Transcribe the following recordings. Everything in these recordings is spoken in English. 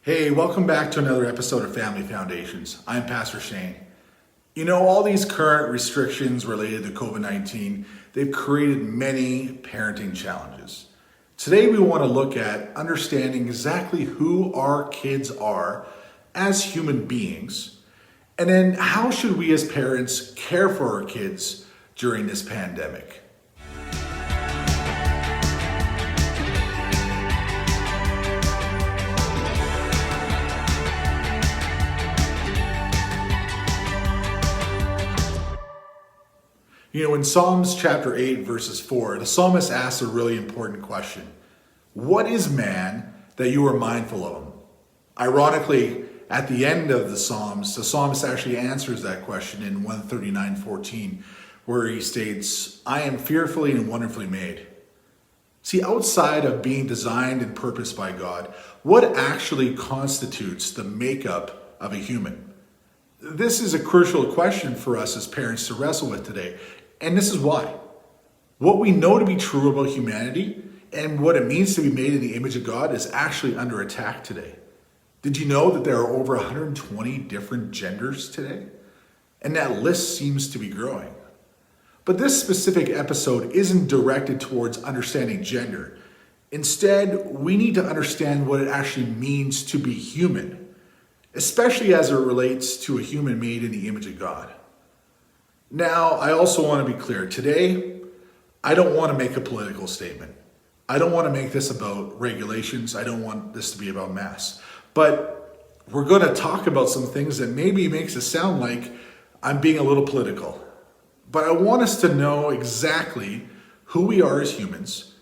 Hey, welcome back to another episode of Family Foundations. I'm Pastor Shane. You know, all these current restrictions related to COVID-19, they've created many parenting challenges. Today we want to look at understanding exactly who our kids are as human beings, and then how should we as parents care for our kids during this pandemic. You know, in Psalms chapter 8, verses 4, the psalmist asks a really important question. What is man that you are mindful of him? Ironically, at the end of the Psalms, the psalmist actually answers that question in 139:14, where he states, I am fearfully and wonderfully made. See, outside of being designed and purposed by God, what actually constitutes the makeup of a human? This is a crucial question for us as parents to wrestle with today. And this is why. What we know to be true about humanity and what it means to be made in the image of God is actually under attack today. Did you know that there are over 120 different genders today? And that list seems to be growing. But this specific episode isn't directed towards understanding gender. Instead, we need to understand what it actually means to be human, especially as it relates to a human made in the image of God. Now, I also want to be clear. Today, I don't want to make a political statement. I don't want to make this about regulations. I don't want this to be about masks. But we're going to talk about some things that maybe makes it sound like I'm being a little political. But I want us to know exactly who we are as humans,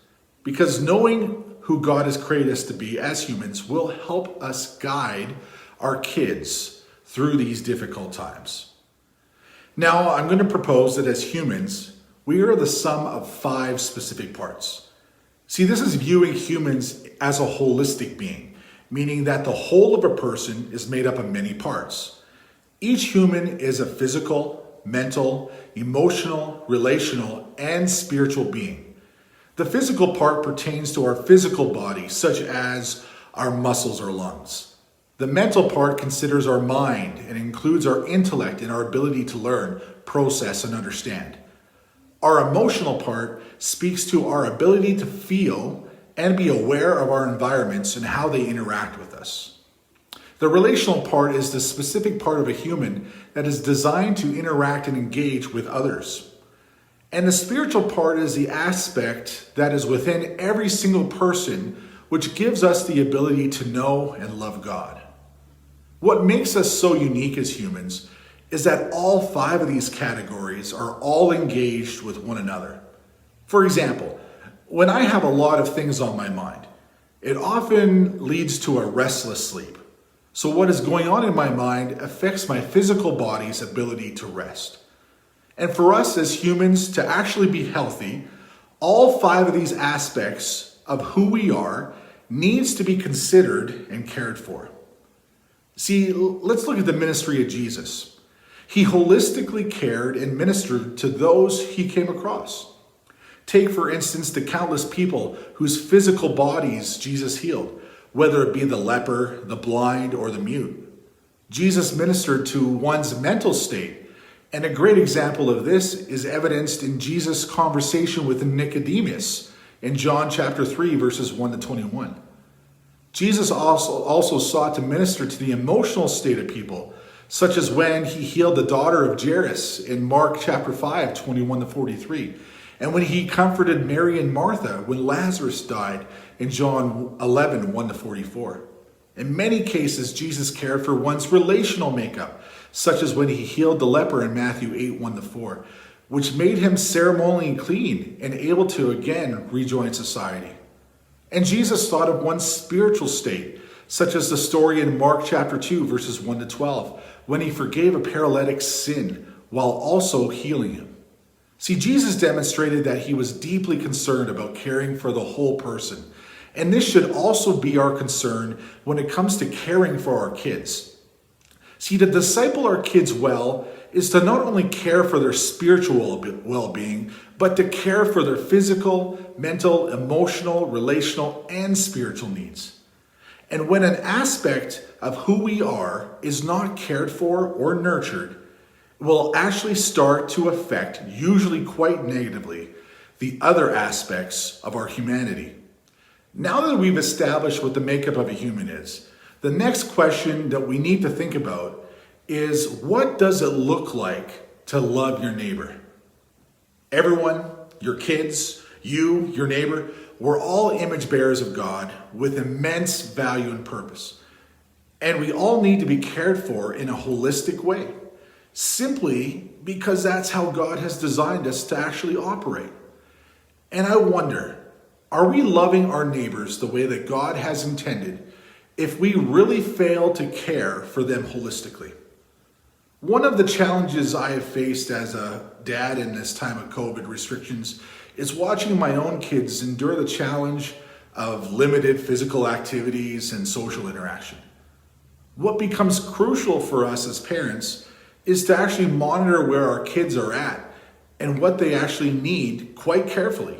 because knowing who God has created us to be as humans will help us guide our kids through these difficult times. Now, I'm going to propose that as humans, we are the sum of 5 specific parts. See, this is viewing humans as a holistic being, meaning that the whole of a person is made up of many parts. Each human is a physical, mental, emotional, relational, and spiritual being. The physical part pertains to our physical body, such as our muscles or lungs. The mental part considers our mind and includes our intellect and our ability to learn, process, and understand. Our emotional part speaks to our ability to feel and be aware of our environments and how they interact with us. The relational part is the specific part of a human that is designed to interact and engage with others. And the spiritual part is the aspect that is within every single person, which gives us the ability to know and love God. What makes us so unique as humans is that all 5 of these categories are all engaged with one another. For example, when I have a lot of things on my mind, it often leads to a restless sleep. So what is going on in my mind affects my physical body's ability to rest. And for us as humans to actually be healthy, all 5 of these aspects of who we are needs to be considered and cared for. See, let's look at the ministry of Jesus. He holistically cared and ministered to those he came across. Take, for instance, the countless people whose physical bodies Jesus healed, whether it be the leper, the blind, or the mute. Jesus ministered to one's mental state, and a great example of this is evidenced in Jesus' conversation with Nicodemus in John chapter 3, verses 1 to 21. Jesus also sought to minister to the emotional state of people, such as when he healed the daughter of Jairus in Mark chapter 5, 21 to 43, and when he comforted Mary and Martha when Lazarus died in John 11, 1 to 44. In many cases, Jesus cared for one's relational makeup, such as when he healed the leper in Matthew 8, 1 to 4, which made him ceremonially clean and able to again rejoin society. And Jesus thought of one's spiritual state, such as the story in Mark chapter 2, verses 1 to 12, when he forgave a paralytic's sin while also healing him. See, Jesus demonstrated that he was deeply concerned about caring for the whole person. And this should also be our concern when it comes to caring for our kids. See, to disciple our kids well is to not only care for their spiritual well-being, but to care for their physical, mental, emotional, relational, and spiritual needs. And when an aspect of who we are is not cared for or nurtured, it will actually start to affect, usually quite negatively, the other aspects of our humanity. Now that we've established what the makeup of a human is, the next question that we need to think about is, what does it look like to love your neighbor? Everyone, your kids, you, your neighbor, we're all image bearers of God with immense value and purpose. And we all need to be cared for in a holistic way, simply because that's how God has designed us to actually operate. And I wonder, are we loving our neighbors the way that God has intended if we really fail to care for them holistically? One of the challenges I have faced as a dad in this time of COVID restrictions is watching my own kids endure the challenge of limited physical activities and social interaction. What becomes crucial for us as parents is to actually monitor where our kids are at and what they actually need quite carefully.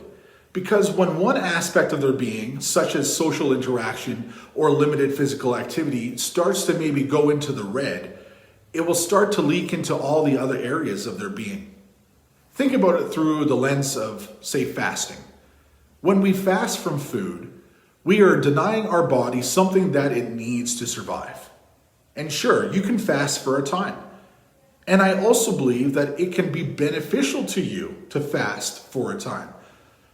Because when one aspect of their being, such as social interaction or limited physical activity, starts to maybe go into the red, it will start to leak into all the other areas of their being. Think about it through the lens of, say, fasting. When we fast from food, we are denying our body something that it needs to survive. And sure, you can fast for a time. And I also believe that it can be beneficial to you to fast for a time.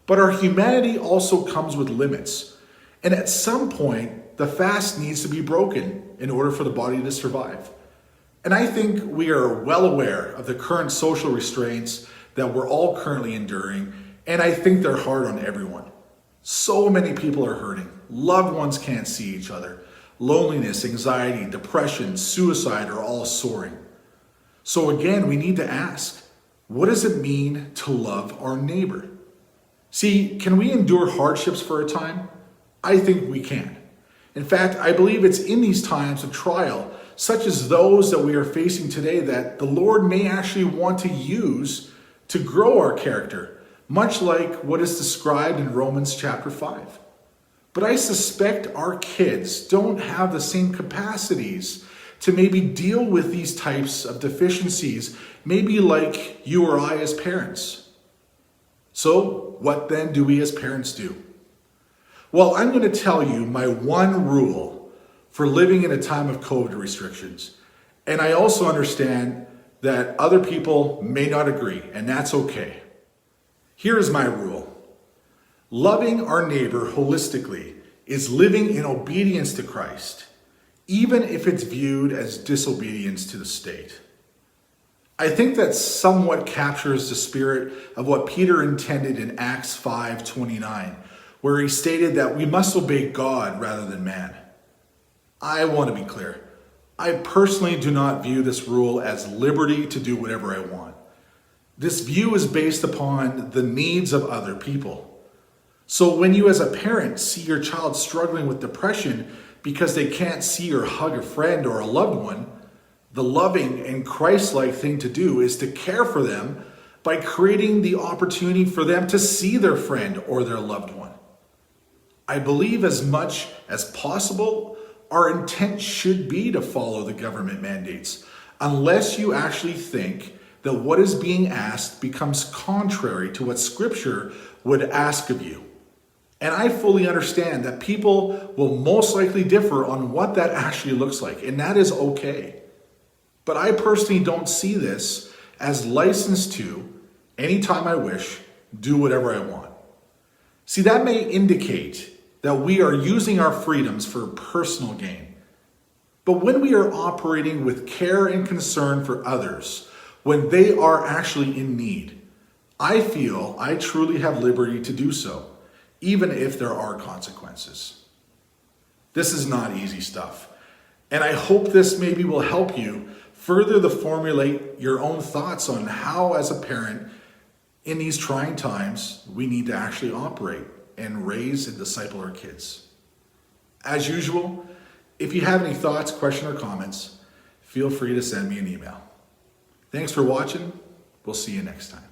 But our humanity also comes with limits. And at some point, the fast needs to be broken in order for the body to survive. And I think we are well aware of the current social restraints that we're all currently enduring, and I think they're hard on everyone. So many people are hurting. Loved ones can't see each other. Loneliness, anxiety, depression, suicide are all soaring. So again, we need to ask, what does it mean to love our neighbor? See, can we endure hardships for a time? I think we can. In fact, I believe it's in these times of trial, such as those that we are facing today, that the Lord may actually want to use to grow our character, much like what is described in Romans chapter 5. But I suspect our kids don't have the same capacities to maybe deal with these types of deficiencies, maybe like you or I as parents. So what then do we as parents do? Well, I'm going to tell you my one rule for living in a time of COVID restrictions. And I also understand that other people may not agree, and that's okay. Here is my rule. Loving our neighbor holistically is living in obedience to Christ, even if it's viewed as disobedience to the state. I think that somewhat captures the spirit of what Peter intended in Acts 5:29, where he stated that we must obey God rather than man. I want to be clear. I personally do not view this rule as liberty to do whatever I want. This view is based upon the needs of other people. So when you as a parent see your child struggling with depression because they can't see or hug a friend or a loved one, the loving and Christ-like thing to do is to care for them by creating the opportunity for them to see their friend or their loved one. I believe as much as possible, our intent should be to follow the government mandates, unless you actually think that what is being asked becomes contrary to what Scripture would ask of you. And I fully understand that people will most likely differ on what that actually looks like, and that is okay. But I personally don't see this as license to, anytime I wish, do whatever I want. See, that may indicate that we are using our freedoms for personal gain. But when we are operating with care and concern for others, when they are actually in need, I feel I truly have liberty to do so, even if there are consequences. This is not easy stuff, and I hope this maybe will help you further to formulate your own thoughts on how, as a parent, in these trying times, we need to actually operate and raise and disciple our kids. As usual, if you have any thoughts, questions, or comments, feel free to send me an email. Thanks for watching. We'll see you next time.